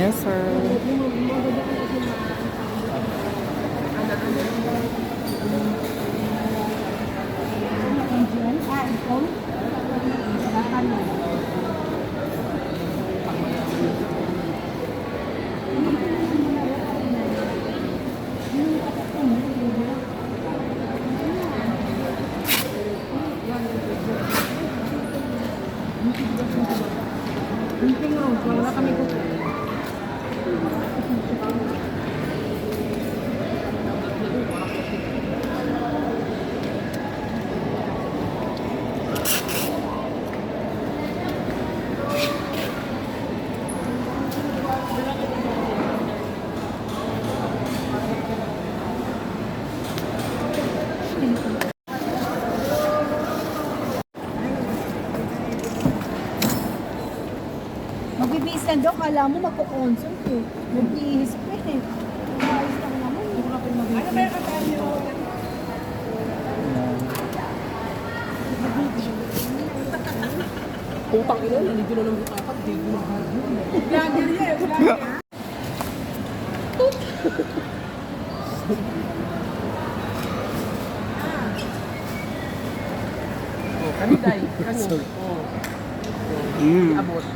Yes, sir. Wala kami kuko. Magbibis na daw, kala mo magkukonsult eh. Mag-iihis pa eh. Ayos lang naman. Ano ba yung kasali mo? Putang ina, nandito na lang butakat, di ko makahagyo. Vlogger yan, vlogger. Kani day, kani. Oh. Abot.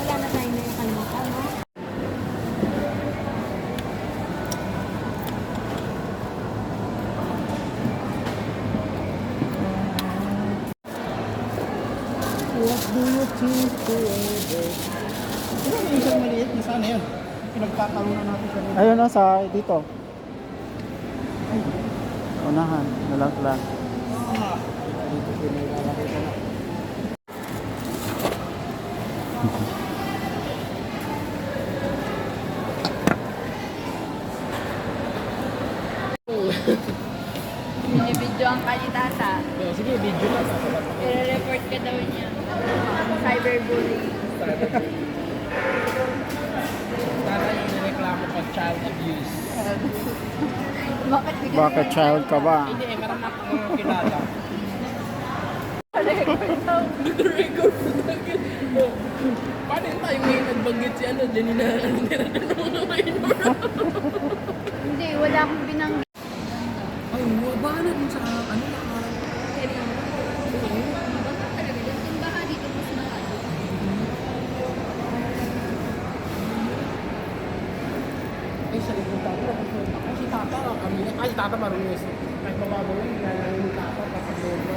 Wala na tayo na yung kalimutan, no? What do you think forever? Ano yung isang maliit? Sana yun. Pinagkakaroon natin sa nila. Ayun na sa dito. Unahan, nalaglag. Dito pinaglalaki ka na. Binibidyoan ka ni tata. Sige, video na. I-report ka daw niya. Cyberbullying. Tatay yung nireklamo pa child abuse. Bakit bigyan Bakit child ka ba? Hindi, meron akong kilala. Nag-record na Paano yun tayo ngayon nagbanggit si ano, Janina, ano nila Hindi, wala akong binanggit. Ay, ba na dun sa ano na ay, sa likod tayo. Kasi tata, kami na. Ay, tata marunong yun. Kahit mababaw yun, kailangan yung tata kapag lobo.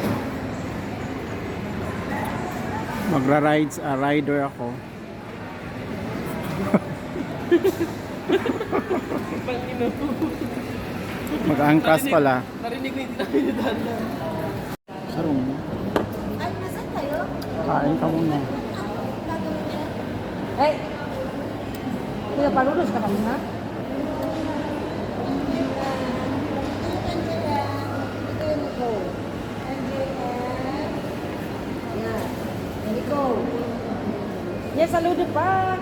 Magra-rides, rider ako. Pangino. Mag-angkas pala. Narinig na yung namin ni tata. Sarong mo. Ay, nasan tayo? Kain ka muna. Hey! Kuya, palulos ka kami, ha? Yes, saludo pa!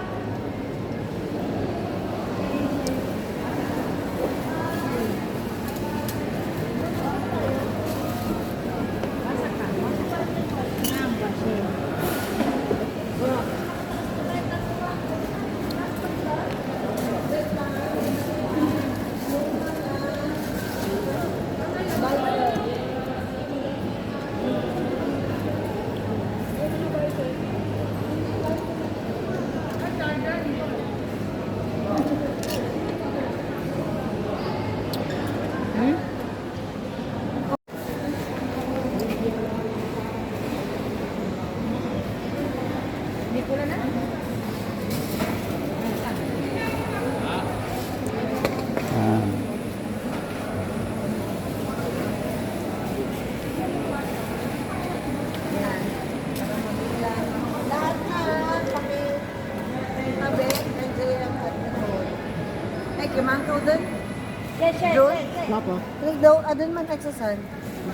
pa. Click daw, adun man exercise.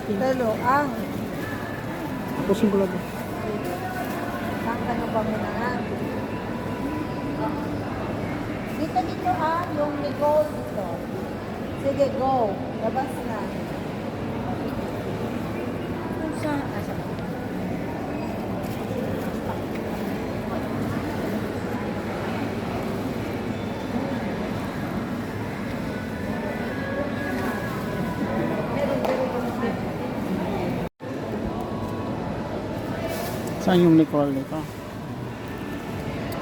Pero, ang Tapusin ko lang. ano ba mo na nga? Dito, yung Nicole dito. Sige, go. Labas na. Kung saan? Asa ba? Saan yung Nicole nito?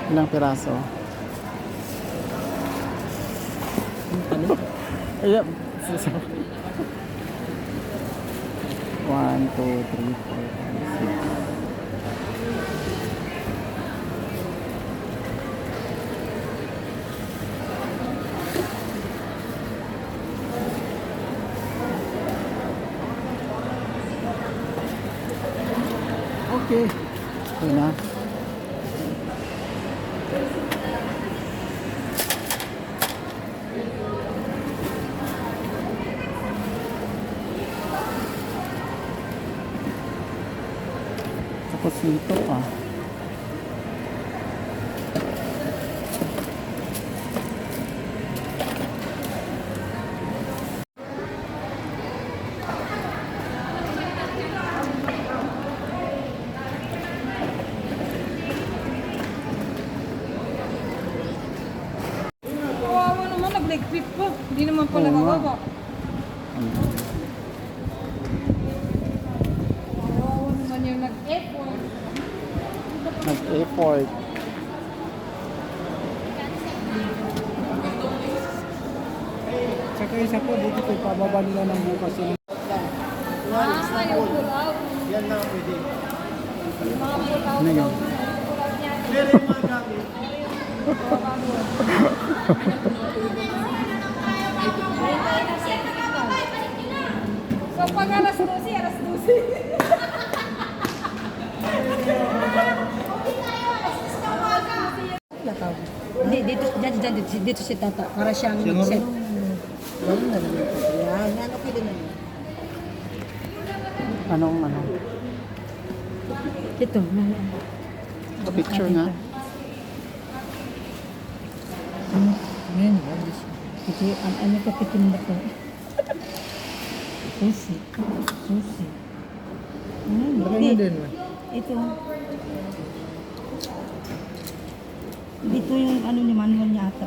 Ilang piraso? Ano? Ayan. 1, 2, 3, 4, 5, 6. Okay. Okay na. Tapos dito pa. Kawawa naman, nag-leg pa. Hindi naman pala Oo nga. kawawa. Kawawa naman yung nag-effort. Nag-effort. Saka isa po, dito ko ipababa nila ng bukas yung Yung pulaw. yan na pwede. Mga pulaw. Ano yun? Pero yung mga gamit, So pag alas 12, alas 12. Hindi, dito si Tata. Para siyang mag-set. Ganun na naman po. Yan, yan, okay din naman. Anong ano? Ito, Picture nga. Yan, bagus. Ito, ano ka pitin ba ito? Susi. Susi. lagay mo din. Ito. Dito yung ano ni manual niya ata.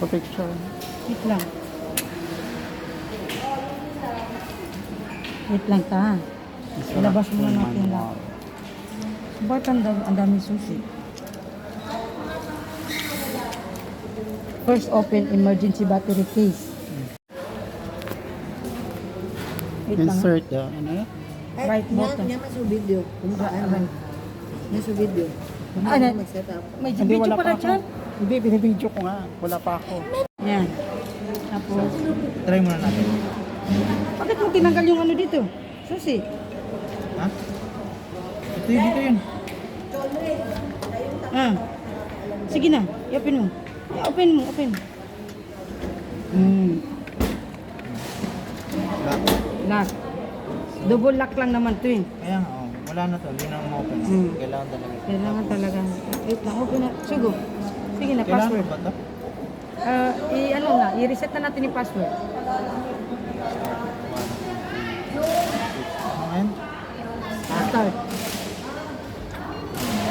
Picture. Wait lang. Wait lang ta. Ilabas muna natin lahat. Ba't ang daming susi? First open emergency battery case. Wait lang. Insert the ano? Right button. Niya masuk video. Kung saan. Niya sa video. Kung Ah, na- mag-set up. May Hindi, video wala pala pa ako. dyan. Hindi, binibidyo ko nga. Wala pa ako. Yan. Tapos, Try muna natin. bakit mo tinanggal yung ano dito? Susi. Ha? Ito yun, dito yun. Ah. Sige na, i-open mo. I-open mo, open. Lock. Double lock lang naman to eh. Kaya nga, oh, wala na to. Hindi na ma-open. Hmm. Kailangan talaga. Kailangan talaga. Wait lang, open na. Sige. Sige na, Kailangan password. ba ito? I-ano na, i-reset na natin yung password. Ayan. Start.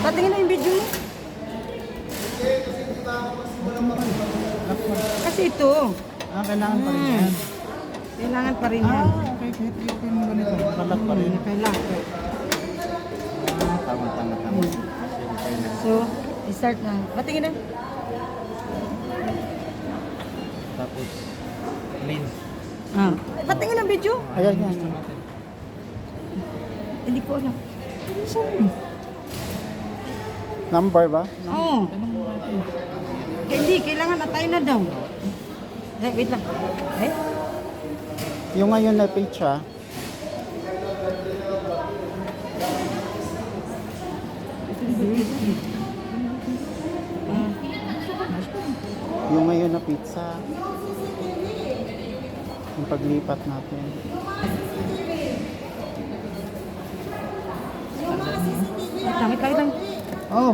Patingin na yung video mo. Kasi ito, Kailangan pa rin yan. kailangan pa rin yan. Okay. Ito yung ganito. Kalat pa rin. Kailangan. Tama. So, i-start na. Patingin na. Tapos, clean. Ah. Patingin ang video. Ayan yan. Hindi ko alam. Number ba? Oo. Hindi, kailangan atay na daw. Wait lang. Yung ngayon na page ah. Yung ngayon na pizza. Yung paglipat natin. Kami kahit lang. Oh,